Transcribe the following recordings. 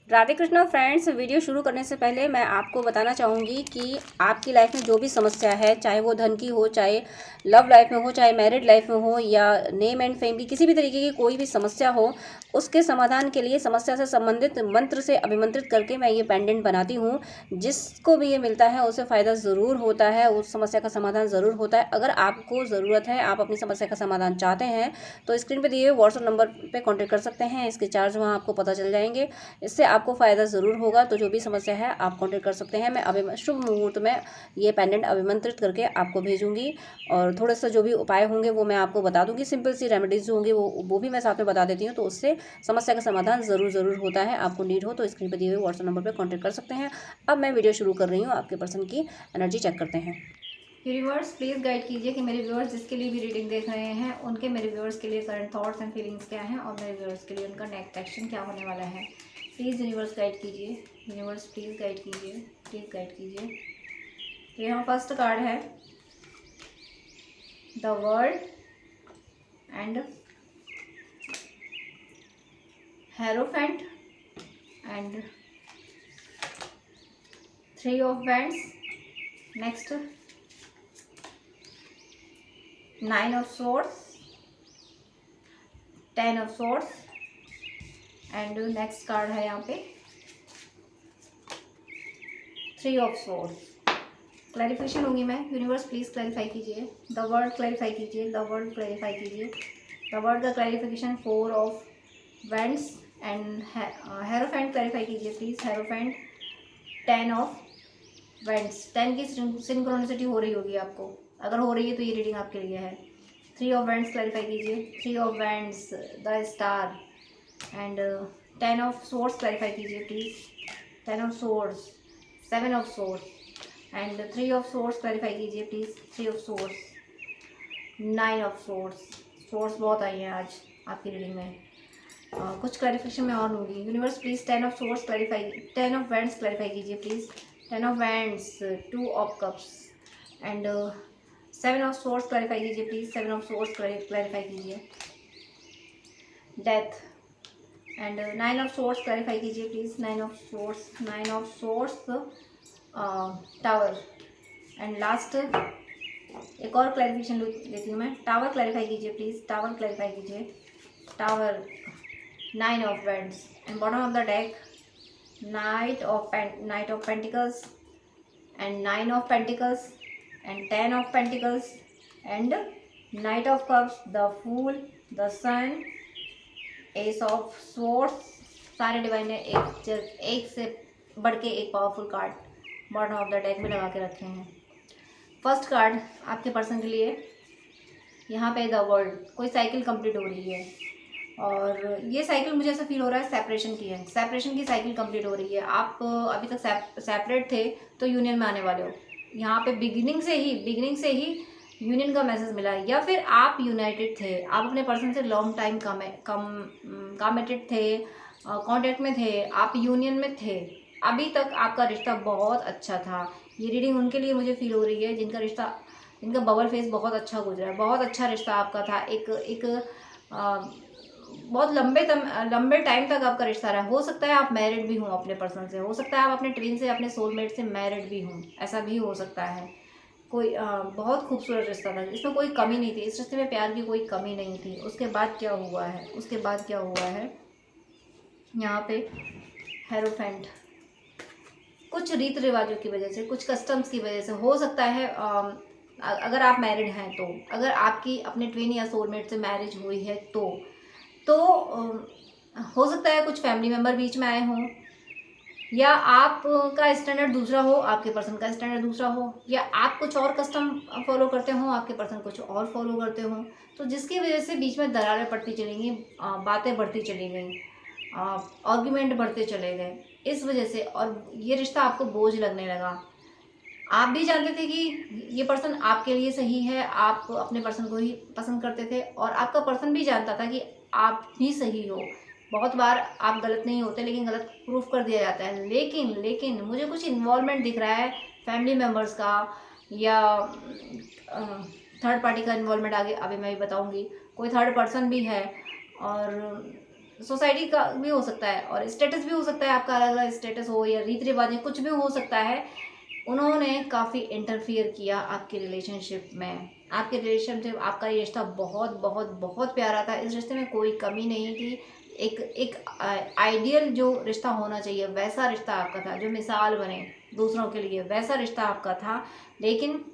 Radhe Krishna friends. Video शुरू करने से पहले मैं आपको बताना चाहूँगी कि आपकी लाइफ में जो भी समस्या है, चाहे वो धन की हो, चाहे लव लाइफ में हो, चाहे मैरिड लाइफ में हो, या नेम एंड फेम की किसी भी तरीके की कोई भी समस्या हो, उसके समाधान के लिए समस्या से संबंधित मंत्र से अभिमंत्रित करके मैं ये पेंडेंट बनाती हूँ। जिसको भी ये मिलता है उसे फ़ायदा ज़रूर होता है, उस समस्या का समाधान ज़रूर होता है। अगर आपको ज़रूरत है, आप अपनी समस्या का समाधान चाहते हैं, तो स्क्रीन पर दिए हुए व्हाट्सएप नंबर पर कॉन्टैक्ट कर सकते हैं। इसके चार्ज वहाँ आपको पता चल जाएंगे। इससे आपको फ़ायदा ज़रूर होगा। तो जो भी समस्या है आप कॉन्टेक्ट कर सकते हैं। मैं अभी शुभ मुहूर्त में ये पेंडेंट अभिमंत्रित करके आपको भेजूंगी, और थोड़े से जो भी उपाय होंगे वो मैं आपको बता दूंगी। सिंपल सी रेमेडीज़ जो होंगी वो भी मैं साथ में बता देती हूँ, तो उससे समस्या का समाधान ज़रूर होता है। आपको नीड हो तो स्क्रीन पर दिए हुए व्हाट्सएप नंबर पर कॉन्टैक्ट कर सकते हैं। अब मैं वीडियो शुरू कर रही हूँ। आपके पर्सन की एनर्जी चेक करते हैं। यूनिवर्स प्लीज़ गाइड कीजिए कि मेरे व्यूअर्स जिसके लिए भी रीडिंग देख रहे हैं उनके मेरे व्यूअर्स के लिए करंट थॉट्स एंड फीलिंग्स क्या हैं, और मेरे व्यूअर्स के लिए उनका नेक्स्ट एक्शन क्या होने वाला है। प्लीज़ यूनिवर्स गाइड कीजिए। यूनिवर्स प्लीज़ गाइड कीजिए, प्लीज़ गाइड कीजिए। तो यहाँ फर्स्ट कार्ड है the world and hierophant and 3 of wands. Next 9 of swords, 10 of swords and next card है यहाँ पे 3 ऑफ swords। क्लैरिफिकेशन होंगी मैं। यूनिवर्स प्लीज़ क्लैरिफाई कीजिए। द वर्ड क्लैरिफाई कीजिए। द वर्ड क्लैरिफाई कीजिए। द वर्ड का clarification 4 of wands and hierophant clarify कीजिए प्लीज़। Hierophant 10 of wands. 10 की सिंक्रोनिसिटी हो रही होगी आपको। अगर हो रही है तो ये रीडिंग आपके लिए है। 3 ऑफ वैंड्स क्लैरिफाई कीजिए। 3 of wands the star and 10 of swords clarify कीजिए please. 10 of swords, 7 of swords and 3 of swords clarify कीजिए please. 3 of swords, 9 of swords. Swords बहुत आई हैं आज आपकी रीडिंग में। कुछ क्लैरिफिकेशन में और लूँगी। Universe please 10 of swords clarify, 10 of wands clarify कीजिए please. 10 of wands, 2 of cups and 7 of swords clarify कीजिए प्लीज़। 7 ऑफ सोर्स क्लैरिफाई कीजिए। Death and 9 of swords clarify कीजिए please. 9 of swords, 9 of swords tower and last एक और clarification लेती हूँ मैं। Tower clarify कीजिए प्लीज़। टावर क्लैरिफाई कीजिए। Tower, 9 of wands and bottom of the deck knight of pentacles and 9 of pentacles and 10 of pentacles and knight of cups, the fool, the sun, ace of swords. सारे divine ने एक से बढ़ के एक powerful card bottom of the deck में लगा के रखे हैं। फर्स्ट कार्ड आपके पर्सन के लिए यहाँ पे द वर्ल्ड। कोई साइकिल कंप्लीट हो रही है, और ये साइकिल मुझे ऐसा फील हो रहा है सेपरेशन की है। सेपरेशन की साइकिल कंप्लीट हो रही है। आप अभी तक सेपरेट थे तो यूनियन में आने वाले हो। यहाँ पे बिगिनिंग से ही यूनियन का मैसेज मिला है, या फिर आप यूनाइटेड थे। आप अपने पर्सन से लॉन्ग टाइम कमिटेड थे, कांटेक्ट में थे, आप यूनियन में थे। अभी तक आपका रिश्ता बहुत अच्छा था। ये रीडिंग उनके लिए मुझे फील हो रही है जिनका बबल फेस बहुत अच्छा गुजरा है। बहुत अच्छा रिश्ता आपका था। एक बहुत लंबे टाइम तक आपका रिश्ता रहा। हो सकता है आप मैरिड भी हों अपने पर्सन से, हो सकता है आप अपने ट्विन से, अपने सोलमेट से मैरिड भी हों, ऐसा भी हो सकता है। कोई बहुत खूबसूरत रिश्ता था, इसमें कोई कमी नहीं थी। इस रिश्ते में प्यार की कोई कमी नहीं थी। उसके बाद क्या हुआ है, यहाँ पे हेरोफेंट। कुछ रीत रिवाजों की वजह से, कुछ कस्टम्स की वजह से हो सकता है। अगर आप मैरिड हैं तो, अगर आपकी अपने ट्विन या सोलमेट से मैरिज हुई है तो हो सकता है कुछ फैमिली मेम्बर बीच में आए हों, या आपका स्टैंडर्ड दूसरा हो, आपके पर्सन का स्टैंडर्ड दूसरा हो, या आप कुछ और कस्टम फॉलो करते हो, आपके पर्सन कुछ और फॉलो करते हो। तो जिसकी वजह से बीच में दरारें पड़ती चली गई, बातें बढ़ती चली गई, आर्ग्यूमेंट बढ़ते चले गए इस वजह से, और ये रिश्ता आपको बोझ लगने लगा। आप भी जानते थे कि ये पर्सन आपके लिए सही है, आप अपने पर्सन को ही पसंद करते थे, और आपका पर्सन भी जानता था कि आप ही सही हो। बहुत बार आप गलत नहीं होते, लेकिन गलत प्रूफ कर दिया जाता है। लेकिन मुझे कुछ इन्वॉल्वमेंट दिख रहा है फैमिली मेम्बर्स का, या थर्ड पार्टी का इन्वॉल्वमेंट। आगे अभी मैं भी बताऊंगी। कोई थर्ड पर्सन भी है, और सोसाइटी का भी हो सकता है और स्टेटस भी हो सकता है, आपका अलग अलग स्टेटस हो या रीति रिवाज कुछ भी हो सकता है। उन्होंने काफ़ी इंटरफियर किया आपके रिलेशनशिप में। आपके रिलेशनशिप, आपका ये रिश्ता बहुत बहुत बहुत प्यारा था। इस रिश्ते में कोई कमी नहीं थी। एक एक आइडियल जो रिश्ता होना चाहिए वैसा रिश्ता आपका था, जो मिसाल बने दूसरों के लिए, वैसा रिश्ता आपका था। लेकिन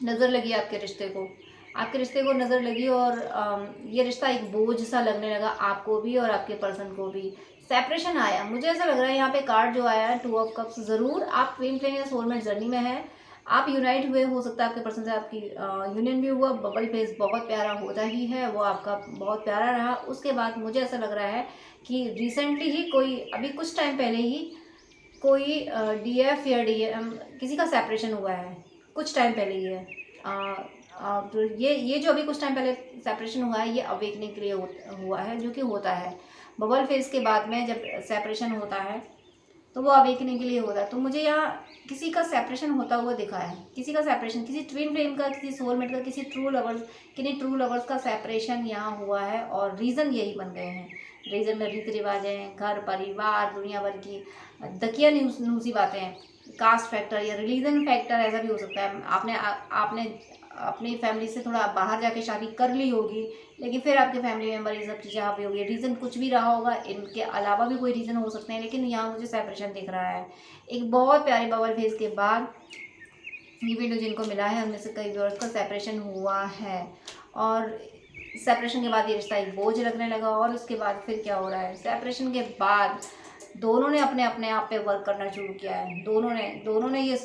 नज़र लगी आपके रिश्ते को, आपके रिश्ते को नज़र लगी और ये रिश्ता एक बोझ सा लगने लगा आपको भी और आपके पर्सन को भी। सेपरेशन आया, मुझे ऐसा लग रहा है यहाँ पे कार्ड जो आया है 2 ऑफ कप्स, ज़रूर आप ट्विन फ्लेम या सोलमेट जर्नी में है। आप यूनाइट हुए, हो सकता है आपके पर्सन से आपकी यूनियन भी हुआ। बबल फेस बहुत प्यारा होता ही है, वो आपका बहुत प्यारा रहा। उसके बाद मुझे ऐसा लग रहा है कि रिसेंटली ही कोई, अभी कुछ टाइम पहले ही कोई डीएफ या डीएम किसी का सेपरेशन हुआ है, कुछ टाइम पहले ही है। तो ये जो अभी कुछ टाइम पहले सेपरेशन हुआ है, ये अवेकनिंग के लिए हुआ है, जो कि होता है बबल फेज के बाद में। जब सेपरेशन होता है तो वो अवेकनिंग के लिए होता है। तो मुझे यहाँ किसी का सेपरेशन होता हुआ दिखा है, किसी का सेपरेशन, किसी ट्विन फ्लेम का, किसी सोलमेट का, किसी ट्रू लवर्स का सेपरेशन यहाँ हुआ है। और रीज़न यही बन गए हैं। रीज़न में रीति रिवाज हैं, घर परिवार, दुनिया भर की दकिया न्यूसी बातें हैं, कास्ट फैक्टर या रिलीजन फैक्टर, ऐसा भी हो सकता है। आपने अपनी फैमिली से थोड़ा बाहर जाके शादी कर ली होगी, लेकिन फिर आपके फैमिली मेम्बर ये सब चीज़ें हावी होगी। रीज़न कुछ भी रहा होगा, इनके अलावा भी कोई रीज़न हो सकते हैं, लेकिन यहाँ मुझे सेपरेशन दिख रहा है। एक बहुत प्यारी बबल फेज के बाद ये वीडियो जिनको मिला है उनमें से कई व्यूअर्स का सेपरेशन हुआ है, और सेपरेशन के बाद ये रिश्ता एक बोझ लगने लगा। और उसके बाद फिर क्या हो रहा है, सेपरेशन के बाद दोनों ने अपने आप पे वर्क करना शुरू किया है। दोनों ने ये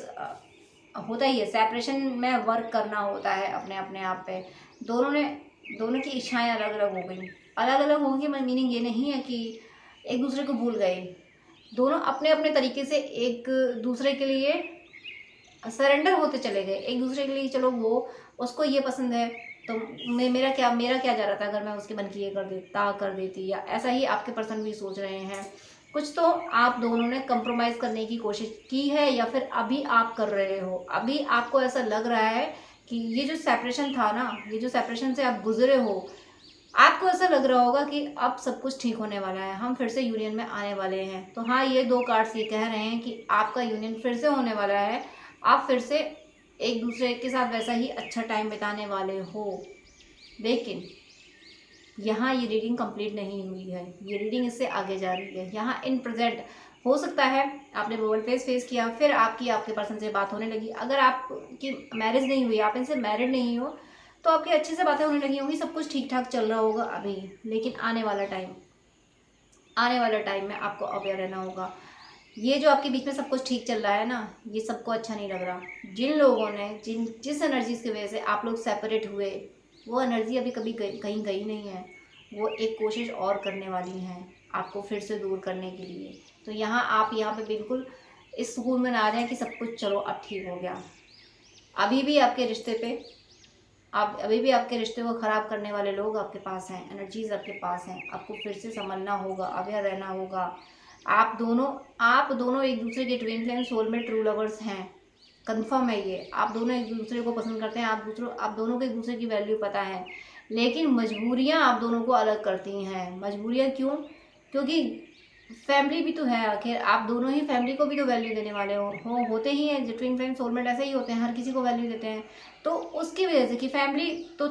होता ही है, सेपरेशन में वर्क करना होता है अपने आप पे। दोनों की इच्छाएं अलग अलग हो गई। अलग अलग होंगी, मीनिंग ये नहीं है कि एक दूसरे को भूल गए। दोनों अपने अपने तरीके से एक दूसरे के लिए सरेंडर होते चले गए एक दूसरे के लिए। चलो वो, उसको ये पसंद है तो मेरा क्या जा रहा था अगर मैं उसके मन की ये कर देती, या ऐसा ही आपके पर्सन भी सोच रहे हैं। कुछ तो आप दोनों ने कंप्रोमाइज़ करने की कोशिश की है, या फिर अभी आप कर रहे हो। अभी आपको ऐसा लग रहा है कि ये जो सेपरेशन था ना, ये जो सेपरेशन से आप गुजरे हो, आपको ऐसा लग रहा होगा कि अब सब कुछ ठीक होने वाला है, हम फिर से यूनियन में आने वाले हैं। तो हाँ, ये 2 कार्ड्स ये कह रहे हैं कि आपका यूनियन फिर से होने वाला है। आप फिर से एक दूसरे के साथ वैसा ही अच्छा टाइम बिताने वाले हो। लेकिन यहाँ ये रीडिंग कंप्लीट नहीं हुई है, ये रीडिंग इससे आगे जा रही है। यहाँ इन प्रेजेंट हो सकता है आपने बबल फेस किया, फिर आपके पर्सन से बात होने लगी। अगर आपकी मैरिज नहीं हुई, आप इनसे मैरिड नहीं हो, तो आपकी अच्छे से बातें होने लगी होंगी, सब कुछ ठीक ठाक चल रहा होगा अभी। लेकिन आने वाला टाइम में आपको अवेयर रहना होगा। ये जो आपके बीच में सब कुछ ठीक चल रहा है ना, ये सबको अच्छा नहीं लग रहा। जिन लोगों ने जिस एनर्जीज की वजह से आप लोग सेपरेट हुए, वो एनर्जी अभी कभी कहीं गई नहीं है। वो एक कोशिश और करने वाली हैं आपको फिर से दूर करने के लिए। तो आप यहाँ पे बिल्कुल इस सुकून में ना आ जाएं कि सब कुछ चलो अब ठीक हो गया। अभी भी आपके रिश्ते को ख़राब करने वाले लोग आपके पास हैं, एनर्जीज आपके पास हैं। आपको फिर से समझना होगा, अवेयर रहना होगा। आप दोनों एक दूसरे के twin flame, soulmate, true lovers हैं, कंफर्म है ये। आप दोनों एक दूसरे को पसंद करते हैं, आप दोनों को एक दूसरे की वैल्यू पता है। लेकिन मजबूरियां आप दोनों को अलग करती हैं। मजबूरियां क्यों? क्योंकि फैमिली भी तो है आखिर। आप दोनों ही फैमिली को भी तो वैल्यू देने वाले होते ही हैं। ट्विन फ्लेम, सोलमेट ऐसे ही होते हैं, हर किसी को वैल्यू देते हैं। तो उसकी वजह से कि फैमिली तो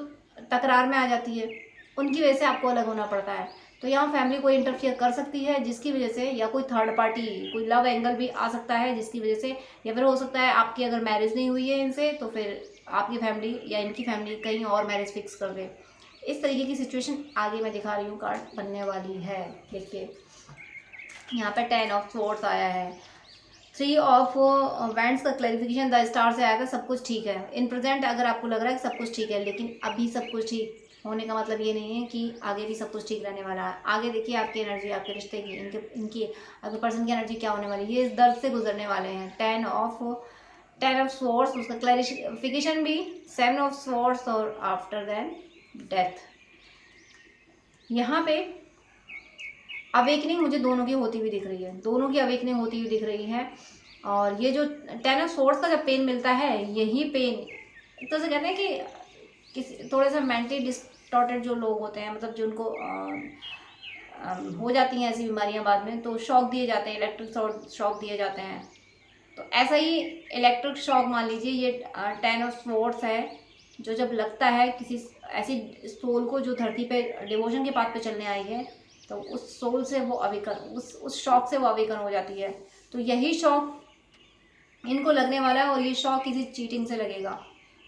तकरार में आ जाती है, उनकी वजह से आपको अलग होना पड़ता है। तो यहाँ फैमिली कोई इंटरफियर कर सकती है जिसकी वजह से, या कोई थर्ड पार्टी, कोई लव एंगल भी आ सकता है जिसकी वजह से, या फिर हो सकता है आपकी अगर मैरिज नहीं हुई है इनसे, तो फिर आपकी फैमिली या इनकी फैमिली कहीं और मैरिज फिक्स कर दे। इस तरीके की सिचुएशन आगे मैं दिखा रही हूँ कार्ड बनने वाली है। देखिए यहाँ पे 10 ऑफ स्वॉर्ड्स आया है, 3 ऑफ वैंड्स का क्लैरिफिकेशन द स्टार से आया था। सब कुछ ठीक है इन प्रेजेंट। अगर आपको लग रहा है कि सब कुछ ठीक है, लेकिन अभी सब कुछ ठीक होने का मतलब ये नहीं है कि आगे भी सब कुछ ठीक रहने वाला है। आगे देखिए आपकी एनर्जी, आपके रिश्ते की, इनकी आपके पर्सन की एनर्जी क्या होने वाली है। ये इस दर्द से गुजरने वाले हैं। 10 ऑफ स्वॉर्ड्स, उसका क्लैरिफिकेशन भी 7 ऑफ स्वॉर्ड्स और आफ्टर देन डेथ। यहाँ पे अवेकनिंग मुझे दोनों की होती हुई दिख रही है, दोनों की अवेकनिंग होती हुई दिख रही है। और ये जो 10 ऑफ स्वॉर्ड्स का जब पेन मिलता है, यही पेन तो से कहते हैं कि किसी थोड़े से मेंटली डिस्टॉर्टेड जो लोग होते हैं, मतलब जिनको हो जाती हैं ऐसी बीमारियां बाद में, तो शॉक दिए जाते हैं, इलेक्ट्रिक शॉक दिए जाते हैं। तो ऐसा ही इलेक्ट्रिक शॉक मान लीजिए, ये 10 ऑफ स्वॉर्ड्स है, जो जब लगता है किसी ऐसी सोल को जो धरती पे डिवोशन के पाथ पे चलने आई है, तो उस सोल से वो अवेकन, उस शॉक से वो अवेकन हो जाती है। तो यही शॉक इनको लगने वाला है, और ये शॉक किसी चीटिंग से लगेगा।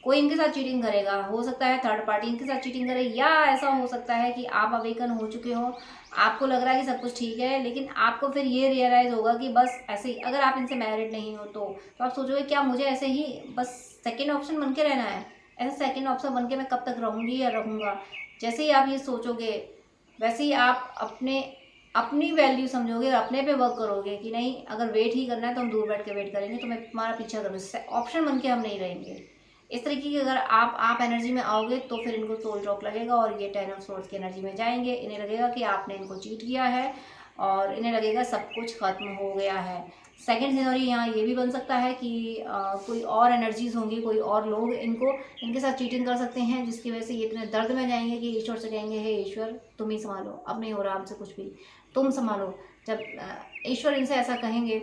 कोई इनके साथ चीटिंग करेगा, हो सकता है थर्ड पार्टी इनके साथ चीटिंग करे, या ऐसा हो सकता है कि आप अवेकन हो चुके हो, आपको लग रहा है कि सब कुछ ठीक है, लेकिन आपको फिर ये रियलाइज़ होगा कि बस ऐसे ही, अगर आप इनसे मैरिड नहीं हो तो आप सोचोगे क्या मुझे ऐसे ही बस सेकेंड ऑप्शन बन के रहना है, ऐसे सेकेंड ऑप्शन बन के मैं कब तक रहूँगी या रहूँगा। जैसे ही आप ये सोचोगे वैसे ही आप अपनी वैल्यू समझोगे और अपने पे वर्क करोगे कि नहीं, अगर वेट ही करना है तो हम दूर बैठ के वेट करेंगे, तो मैं तुम्हारा पीछा करूँगी, ऑप्शन बन के हम नहीं रहेंगे। इस तरीके की अगर आप एनर्जी में आओगे तो फिर इनको सोल ड्रॉप लगेगा, और ये 10 ऑफ सोर्स की एनर्जी में जाएंगे। इन्हें लगेगा कि आपने इनको चीट किया है, और इन्हें लगेगा सब कुछ खत्म हो गया है। सेकेंड सिनेरियो यहाँ ये भी बन सकता है कि कोई और एनर्जीज होंगी, कोई और लोग इनके साथ चीटिंग कर सकते हैं, जिसकी वजह से ये इतने दर्द में जाएंगे कि ईश्वर से कहेंगे, हे ईश्वर तुम ही संभालो, अब नहीं हो रहा हमसे कुछ भी, तुम संभालो। जब ईश्वर इनसे ऐसा कहेंगे,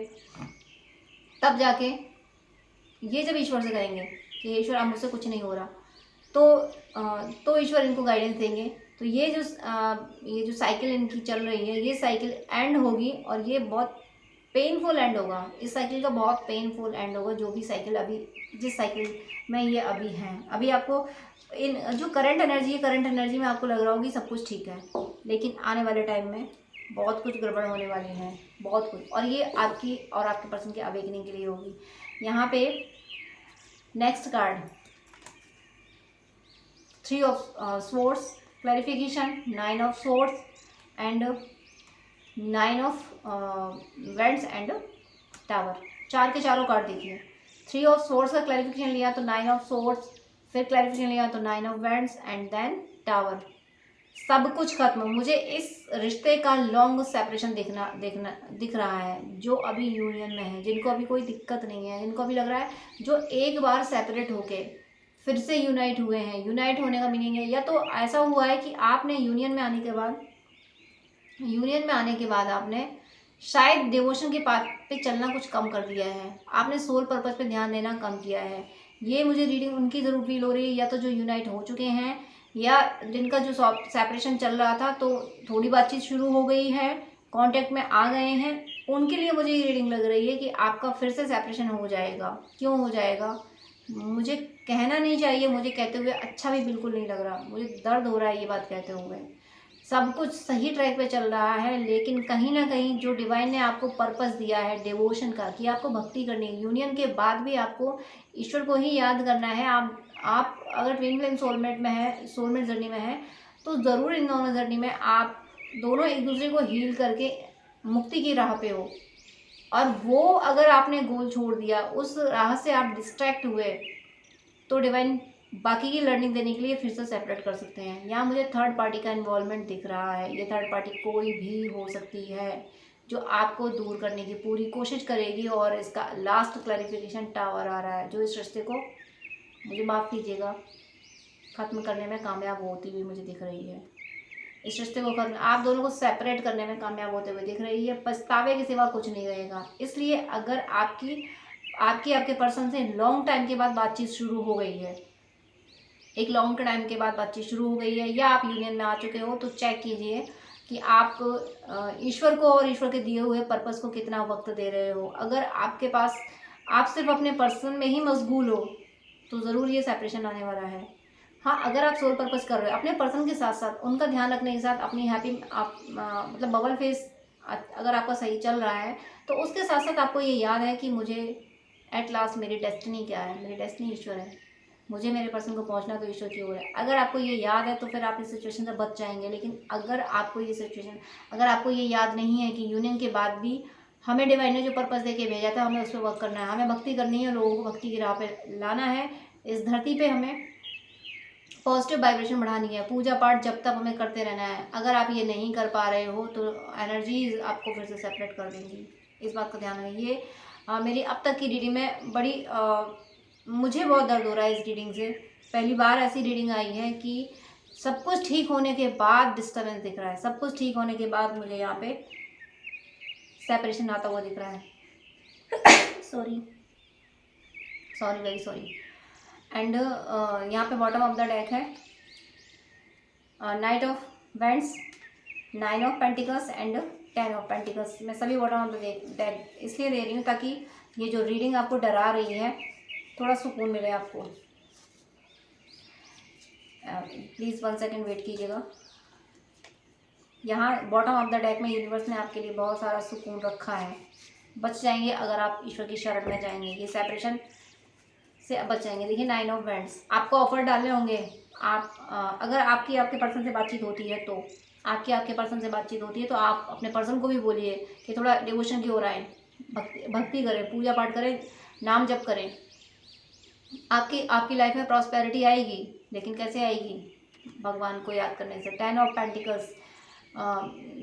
तब जाके ये जब ईश्वर से कहेंगे कि ईश्वर अब मुझसे कुछ नहीं हो रहा, तो ईश्वर इनको गाइडेंस देंगे। तो ये जो साइकिल इनकी चल रही है, ये साइकिल एंड होगी, और ये बहुत पेनफुल एंड होगा। इस साइकिल का बहुत पेनफुल एंड होगा, जो भी साइकिल अभी, जिस साइकिल में ये अभी हैं। अभी आपको इन जो करंट एनर्जी है, करंट एनर्जी में आपको लग रहा होगी सब कुछ ठीक है, लेकिन आने वाले टाइम में बहुत कुछ गड़बड़ होने वाली है, बहुत कुछ। और ये आपकी और आपके पर्सन की अवेकनिंग के लिए होगी। यहाँ पे next card 3 of swords clarification, 9 of swords and 9 of wands and tower. चार के चारों कार्ड देखिए। 3 ऑफ स्वॉर्ड्स का क्लैरिफिकेशन लिया तो 9 ऑफ स्वॉर्ड्स, फिर क्लैरिफिकेशन लिया तो 9 of wands and then tower. सब कुछ खत्म। मुझे इस रिश्ते का लॉन्ग सेपरेशन दिख रहा है, जो अभी यूनियन में है, जिनको अभी कोई दिक्कत नहीं है, जिनको अभी लग रहा है, जो एक बार सेपरेट होके फिर से यूनाइट हुए हैं। यूनाइट होने का मीनिंग है, या तो ऐसा हुआ है कि आपने यूनियन में आने के बाद आपने शायद डिवोशन के पाथ पे चलना कुछ कम कर दिया है, आपने सोल पर्पस पे ध्यान देना कम किया है। ये मुझे रीडिंग उनकी ज़रूर फील हो रही है, या तो जो यूनाइट हो चुके हैं, या जिनका जो सेपरेशन चल रहा था तो थोड़ी बातचीत शुरू हो गई है, कांटेक्ट में आ गए हैं, उनके लिए मुझे ये रीडिंग लग रही है कि आपका फिर से सेपरेशन हो जाएगा। क्यों हो जाएगा मुझे कहना नहीं चाहिए, मुझे कहते हुए अच्छा भी बिल्कुल नहीं लग रहा, मुझे दर्द हो रहा है ये बात कहते हुए। सब कुछ सही ट्रैक पे चल रहा है, लेकिन कहीं ना कहीं जो डिवाइन ने आपको पर्पस दिया है डिवोशन का, कि आपको भक्ति करनी है, यूनियन के बाद भी आपको ईश्वर को ही याद करना है। आप अगर ट्विन फ्लेम सोलमेट में है, सोलमेट जर्नी में है, तो ज़रूर इन दोनों जर्नी में आप दोनों एक दूसरे को हील करके मुक्ति की राह पे हो। और वो अगर आपने गोल छोड़ दिया, उस राह से आप डिस्ट्रैक्ट हुए, तो डिवाइन बाकी की लर्निंग देने के लिए फिर से सेपरेट कर सकते हैं। यहाँ मुझे थर्ड पार्टी का इन्वॉल्वमेंट दिख रहा है। ये थर्ड पार्टी कोई भी हो सकती है, जो आपको दूर करने की पूरी कोशिश करेगी। और इसका लास्ट क्लैरिफिकेशन टावर आ रहा है, जो इस रिश्ते को, मुझे माफ़ कीजिएगा, ख़त्म करने में कामयाब होती हुई मुझे दिख रही है। इस रिश्ते को खत्म, आप दोनों को सेपरेट करने में कामयाब होते हुए दिख रही है। पछतावे के सिवा कुछ नहीं रहेगा। इसलिए अगर आपके पर्सन से लॉन्ग टाइम के बाद बातचीत शुरू हो गई है, एक लॉन्ग टाइम के बाद बातचीत शुरू हो गई है, या आप यूनियन में आ चुके हो, तो चेक कीजिए कि आप ईश्वर को और ईश्वर के दिए हुए पर्पस को कितना वक्त दे रहे हो। अगर आपके पास, आप सिर्फ अपने पर्सन में ही मशगूल हो, तो ज़रूर ये सेपरेशन आने वाला है। हाँ, अगर आप सोल पर्पस कर रहे हो अपने पर्सन के साथ साथ, उनका ध्यान रखने के साथ अपनी मतलब बबल फेस अगर आपका सही चल रहा है, तो उसके साथ साथ आपको ये याद है कि मुझे एट लास्ट मेरी डेस्टिनी क्या है, मेरी डेस्टिनी ईश्वर है, मुझे मेरे पर्सन को पहुंचना तो ईश्वर की ओर है। अगर आपको ये याद है तो फिर आप इस सिचुएशन से बच जाएंगे। लेकिन अगर आपको ये याद नहीं है कि यूनियन के बाद भी हमें डिवाइन ने जो पर्पस दे के भेजा था, हमें उस पर वर्क करना है, हमें भक्ति करनी है, लोगों को भक्ति की राह पे लाना है, इस धरती पे हमें पॉजिटिव वाइब्रेशन बढ़ानी है, पूजा पाठ जब तक हमें करते रहना है। अगर आप ये नहीं कर पा रहे हो तो एनर्जीज आपको फिर से सेपरेट कर देंगी, इस बात का ध्यान रखिए। मेरी अब तक की रीडिंग में मुझे बहुत दर्द हो रहा है इस रीडिंग से। पहली बार ऐसी रीडिंग आई है कि सब कुछ ठीक होने के बाद डिस्टर्बेंस दिख रहा है, सब कुछ ठीक होने के बाद मुझे यहाँ पे सेपरेशन आता हुआ दिख रहा है। Sorry sorry very sorry. And यहाँ पे बॉटम ऑफ द डेक है night of vents, 9 of pentacles and 10 of pentacles. मैं सभी बॉटम ऑफ द डेक इसलिए दे रही हूँ ताकि ये जो रीडिंग आपको डरा रही है थोड़ा सुकून मिले आपको। प्लीज़ 1 सेकेंड वेट कीजिएगा। यहाँ बॉटम ऑफ द डेक में यूनिवर्स ने आपके लिए बहुत सारा सुकून रखा है। बच जाएंगे अगर आप ईश्वर की शरण में जाएंगे, ये सेपरेशन से बच जाएंगे। देखिए 9 ऑफ वेंट्स, आपको ऑफर डालने होंगे। आप अगर आपके पर्सन से बातचीत होती है तो आपके पर्सन से बातचीत होती है तो आप अपने पर्सन को भी बोलिए कि थोड़ा डिवोशन की ओर आए, भक्ति करें, पूजा पाठ करें, नाम जप करें। आपकी लाइफ में प्रॉस्पेरिटी आएगी, लेकिन कैसे आएगी? भगवान को याद करने से। 10 ऑफ पेंटिकल्स,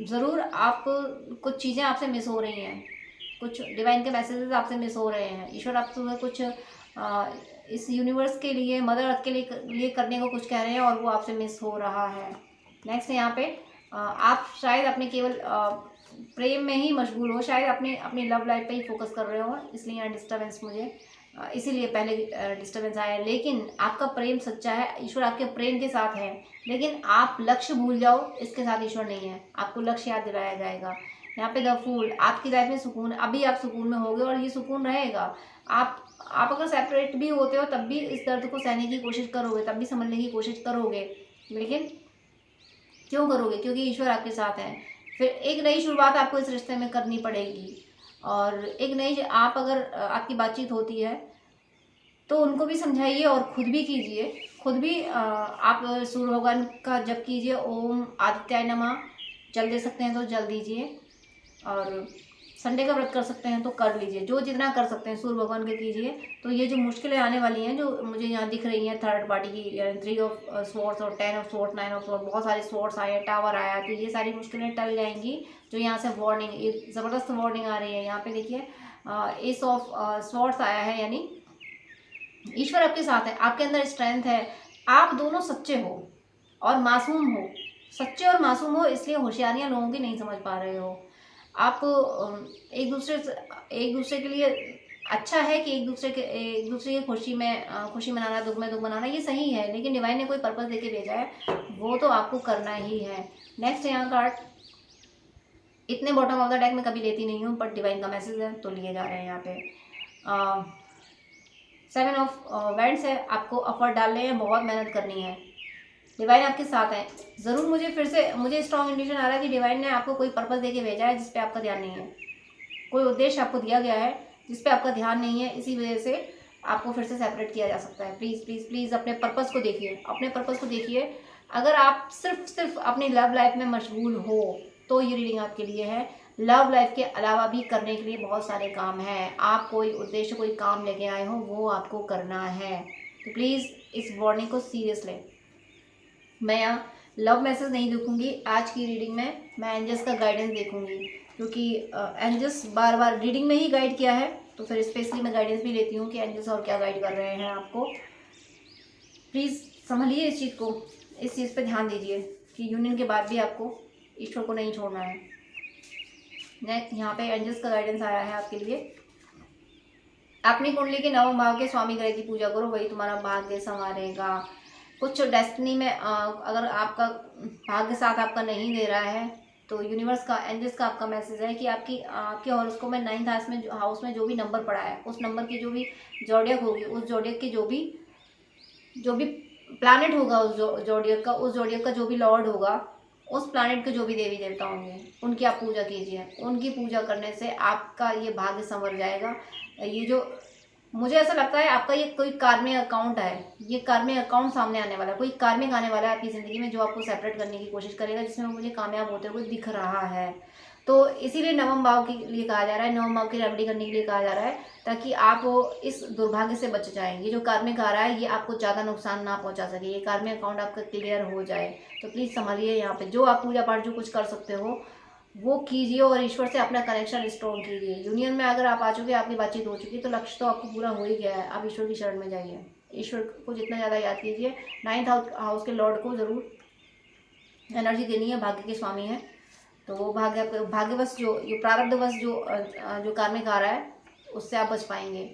ज़रूर आप कुछ चीज़ें आपसे मिस हो रही हैं, कुछ डिवाइन के मैसेजेस आपसे मिस हो रहे हैं। ईश्वर आपसे कुछ इस यूनिवर्स के लिए, मदर अर्थ के लिए करने को कुछ कह रहे हैं और वो आपसे मिस हो रहा है। नेक्स्ट यहाँ पे आप शायद अपने केवल प्रेम में ही मशगूल हो, शायद अपनी लव लाइफ पे ही फोकस कर रहे हो, इसलिए यहाँ डिस्टर्बेंस मुझे इसीलिए पहले डिस्टर्बेंस आया। लेकिन आपका प्रेम सच्चा है, ईश्वर आपके प्रेम के साथ है, लेकिन आप लक्ष्य भूल जाओ, इसके साथ ईश्वर नहीं है। आपको लक्ष्य याद दिलाया जाएगा। यहाँ पे द फूल, आपकी लाइफ में सुकून, अभी आप सुकून में होगे और ये सुकून रहेगा। आप अगर सेपरेट भी होते हो तब भी इस दर्द को सहने की कोशिश करोगे, तब भी समझने की कोशिश करोगे, लेकिन क्यों करोगे? क्योंकि ईश्वर आपके साथ है। फिर एक नई शुरुआत आपको इस रिश्ते में करनी पड़ेगी और एक नई, आप अगर आपकी बातचीत होती है तो उनको भी समझाइए और खुद भी कीजिए। खुद भी आप सूर्य भगवान का जप कीजिए, ओम आदित्याय नमः। जल दे सकते हैं तो जल दीजिए और संडे का व्रत कर सकते हैं तो कर लीजिए, जो जितना कर सकते हैं सूर्य भगवान के कीजिए। तो ये जो मुश्किलें आने वाली हैं, जो मुझे यहाँ दिख रही हैं थर्ड पार्टी की, 3 ऑफ स्वॉर्ड्स और 10 ऑफ स्वॉर्ड्स, 9 ऑफ स्वॉर्ड्स, बहुत सारे स्वॉर्ड्स आए, टावर आया, तो ये सारी मुश्किलें टल जाएंगी। जो यहाँ से वार्निंग, ये ज़बरदस्त वार्निंग आ रही है। यहाँ पे देखिए एस ऑफ स्वॉर्ड्स आया है, यानी ईश्वर आपके साथ है, आपके अंदर स्ट्रेंथ है, आप दोनों सच्चे हो और मासूम हो। सच्चे और मासूम हो, इसलिए होशियारियाँ लोगों की नहीं समझ पा रहे हो। आप एक दूसरे के लिए अच्छा है कि एक दूसरे की खुशी मनाना, दुख में दुख मनाना, ये सही है, लेकिन डिवाइन ने कोई पर्पस देके भेजा है, वो तो आपको करना ही है। नेक्स्ट यहाँ कार्ड, इतने बॉटम ऑफ द डेक में कभी लेती नहीं हूँ, बट डिवाइन का मैसेज है तो लिए जा रहे हैं। यहाँ पे 7 ऑफ वेंट्स है, आपको एफर्ट डालने हैं, बहुत मेहनत करनी है, डिवाइन आपके साथ है। ज़रूर मुझे स्ट्रॉन्ग इंडिकेशन आ रहा है कि डिवाइन ने आपको कोई पर्पस देके भेजा है जिस पे आपका ध्यान नहीं है, कोई उद्देश्य आपको दिया गया है जिस पे आपका ध्यान नहीं है, इसी वजह से आपको फिर से सेपरेट किया जा सकता है। प्लीज़ प्लीज़ प्लीज़ अपने पर्पस को देखिए, अपने पर्पस को देखिए। अगर आप सिर्फ अपनी लव लाइफ में मशगूल हो तो ये रीडिंग आपके लिए है। लव लाइफ के अलावा भी करने के लिए बहुत सारे काम हैं। आप कोई उद्देश्य, कोई काम लेके आए हो, वो आपको करना है। तो प्लीज़ इस वार्निंग को सीरियस लें। मैं यहाँ लव मैसेज नहीं देखूंगी आज की रीडिंग में, मैं एंजल्स का गाइडेंस देखूंगी, क्योंकि एंजल्स बार बार रीडिंग में ही गाइड किया है, तो फिर स्पेशली मैं गाइडेंस भी लेती हूँ कि एंजल्स और क्या गाइड कर रहे हैं आपको। प्लीज़ संभलिए इस चीज़ को, इस चीज़ पे ध्यान दीजिए कि यूनियन के बाद भी आपको ईश्वर को नहीं छोड़ना है। यहाँ पे एंजल्स का गाइडेंस आया है आपके लिए। अपनी कुंडली के नवम भाव के स्वामी ग्रह की पूजा करो, वही तुम्हारा भाग्य संवारेगा। कुछ डेस्टिनी में अगर आपका भाग्य साथ आपका नहीं दे रहा है तो यूनिवर्स का, एंजल्स का आपका मैसेज है कि आपके हॉरोस्कोप में 9th हाउस में जो भी नंबर पड़ा है, उस नंबर की जो भी जॉडियक होगी, उस जॉडियक की जो भी प्लैनेट होगा, उस जॉडियक का जो भी लॉर्ड होगा, उस प्लैनेट के जो भी देवी देवता होंगे, उनकी आप पूजा कीजिए। उनकी पूजा करने से आपका ये भाग्य संवर जाएगा। ये जो मुझे ऐसा लगता है आपका ये कोई कार्मिक अकाउंट है, ये कार्मिक अकाउंट सामने आने वाला है, कोई कार्मिक आने वाला है आपकी ज़िंदगी में जो आपको सेपरेट करने की कोशिश करेगा, जिसमें मुझे कामयाब होते हुए दिख रहा है। तो इसीलिए नवम भाव के लिए कहा जा रहा है, नवम भाव की रेमेडी करने के लिए कहा जा रहा है, ताकि आप इस दुर्भाग्य से बच जाएं। ये जो कार्मिक आ रहा है ये आपको ज़्यादा नुकसान ना पहुँचा सके, ये कार्मिक अकाउंट आपका क्लियर हो जाए। तो प्लीज़ संभालिए। यहाँ पे जो आप पूजा पाठ जो कुछ कर सकते हो वो कीजिए और ईश्वर से अपना कनेक्शन स्ट्रॉन्ग कीजिए। यूनियन में अगर आप आ चुके, आपकी बातचीत हो चुकी, तो लक्ष्य तो आपको पूरा हो ही गया है। आप ईश्वर की शरण में जाइए, ईश्वर को जितना ज़्यादा याद कीजिए। 9th हाउस के लॉर्ड को ज़रूर एनर्जी देनी है, भाग्य के स्वामी हैं, तो वो भाग्यवश जो प्रारब्धवश जो कार्मिक आ रहा है उससे आप बच पाएंगे।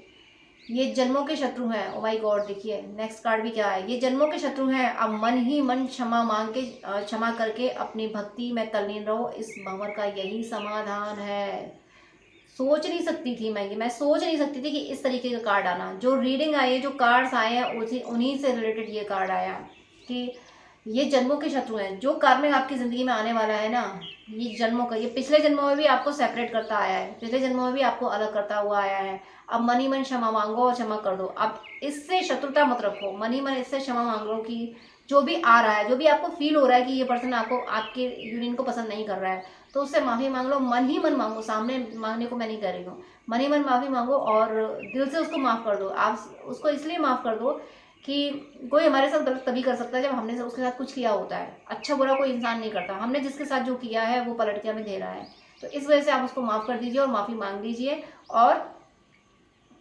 ये जन्मों के शत्रु हैं। ओ माय गॉड, देखिए नेक्स्ट कार्ड भी क्या है, ये जन्मों के शत्रु हैं। अब मन ही मन क्षमा मांग के क्षमा करके अपनी भक्ति में तल्लीन रहो, इस भंवर का यही समाधान है। सोच नहीं सकती थी मैं सोच नहीं सकती थी कि इस तरीके का कार्ड आना। जो रीडिंग आई है, जो कार्ड्स आए हैं, उन्हीं से रिलेटेड ये कार्ड आया कि ये जन्मों के शत्रु हैं। जो कार्मिक आपकी ज़िंदगी में आने वाला है ना, ये जन्मों का, ये पिछले जन्मों में भी आपको सेपरेट करता आया है, पिछले जन्मों में भी आपको अलग करता हुआ आया है। अब मन ही मन क्षमा मांगो और क्षमा कर दो। अब इससे शत्रुता मत रखो, मन ही मन इससे क्षमा मांग लो कि जो भी आ रहा है, जो भी आपको फील हो रहा है कि ये पर्सन आपके यूनियन को पसंद नहीं कर रहा है, तो उससे माफ़ी मांग लो। मन ही मन मांगो, सामने मांगने को मैं नहीं कर रही हूँ, मन ही मन माफ़ी मांगो और दिल से उसको माफ़ कर दो। आप उसको इसलिए माफ़ कर दो कि कोई हमारे साथ गलत तभी कर सकता है जब हमने उसके साथ कुछ किया होता है। अच्छा बुरा कोई इंसान नहीं करता, हमने जिसके साथ जो किया है वो पलट के हमें दे रहा है। तो इस वजह से आप उसको माफ़ कर दीजिए और माफ़ी मांग लीजिए और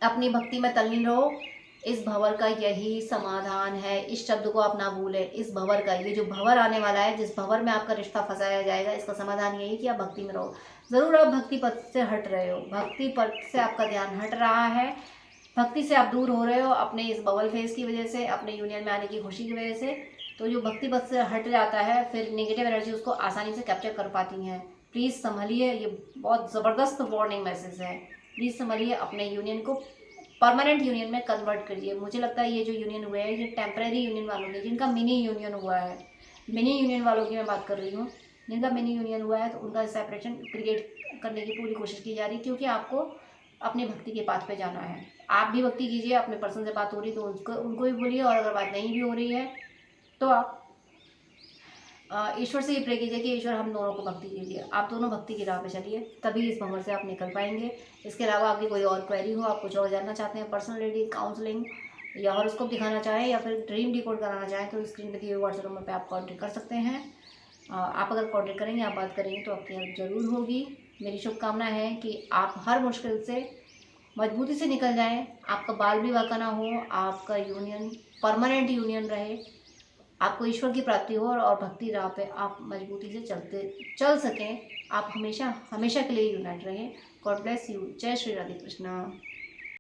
अपनी भक्ति में तल्लीन रहो। इस भंवर का यही समाधान है। इस शब्द को आप ना भूलें, इस भंवर का, ये जो भंवर आने वाला है, जिस भंवर में आपका रिश्ता फंसाया जाएगा, इसका समाधान यही कि आप भक्ति में रहो। ज़रूर आप भक्ति पथ से हट रहे हो, भक्ति पथ से आपका ध्यान हट रहा है, भक्ति से आप दूर हो रहे हो अपने इस बबल फेस की वजह से, अपने यूनियन में आने की खुशी की वजह से। तो जो भक्ति पथ से हट जाता है, फिर नेगेटिव एनर्जी उसको आसानी से कैप्चर कर पाती हैं। प्लीज़ संभलिए, ये बहुत ज़बरदस्त वार्निंग मैसेज है। प्लीज़ संभलिए, अपने यूनियन को परमानेंट यूनियन में कन्वर्ट करिए। मुझे लगता है ये जो यूनियन हुए हैं, ये टेम्परेरी यूनियन वालों के, जिनका मिनी यूनियन हुआ है, मिनी यूनियन वालों की मैं बात कर रही हूँ, जिनका मिनी यूनियन हुआ है, तो उनका सेपरेशन क्रिएट करने की पूरी कोशिश की जा रही है, क्योंकि आपको अपनी भक्ति के पाथ पे जाना है। आप भी भक्ति कीजिए। अपने पर्सन से बात हो रही तो उनको भी बोलिए, और अगर बात नहीं भी हो रही है तो आप ईश्वर से ये प्रे कीजिए कि ईश्वर हम दोनों को भक्ति कीजिए। आप दोनों भक्ति की राह पे चलिए, तभी इस भंवर से आप निकल पाएंगे। इसके अलावा आपकी कोई और क्वेरी हो, आप कुछ और जानना चाहते हैं, पर्सनल रीडिंग, काउंसलिंग या हॉरोस्कोप दिखाना चाहें या फिर ड्रीम डिकोड कराना चाहें, तो स्क्रीन पे दिए हुए व्हाट्सएप नंबर पर आप कॉन्टेक्ट कर सकते हैं। आप अगर कॉन्टेक्ट करेंगे, आप बात करेंगे तो आपकी हेल्प ज़रूर होगी। मेरी शुभकामना है कि आप हर मुश्किल से मजबूती से निकल जाएं, आपका बाल विवाह का ना हो, आपका यूनियन परमानेंट यूनियन रहे, आपको ईश्वर की प्राप्ति हो और भक्ति राह पे आप मजबूती से चल सकें। आप हमेशा हमेशा के लिए यूनाइट रहें। God bless you. जय श्री राधे कृष्णा।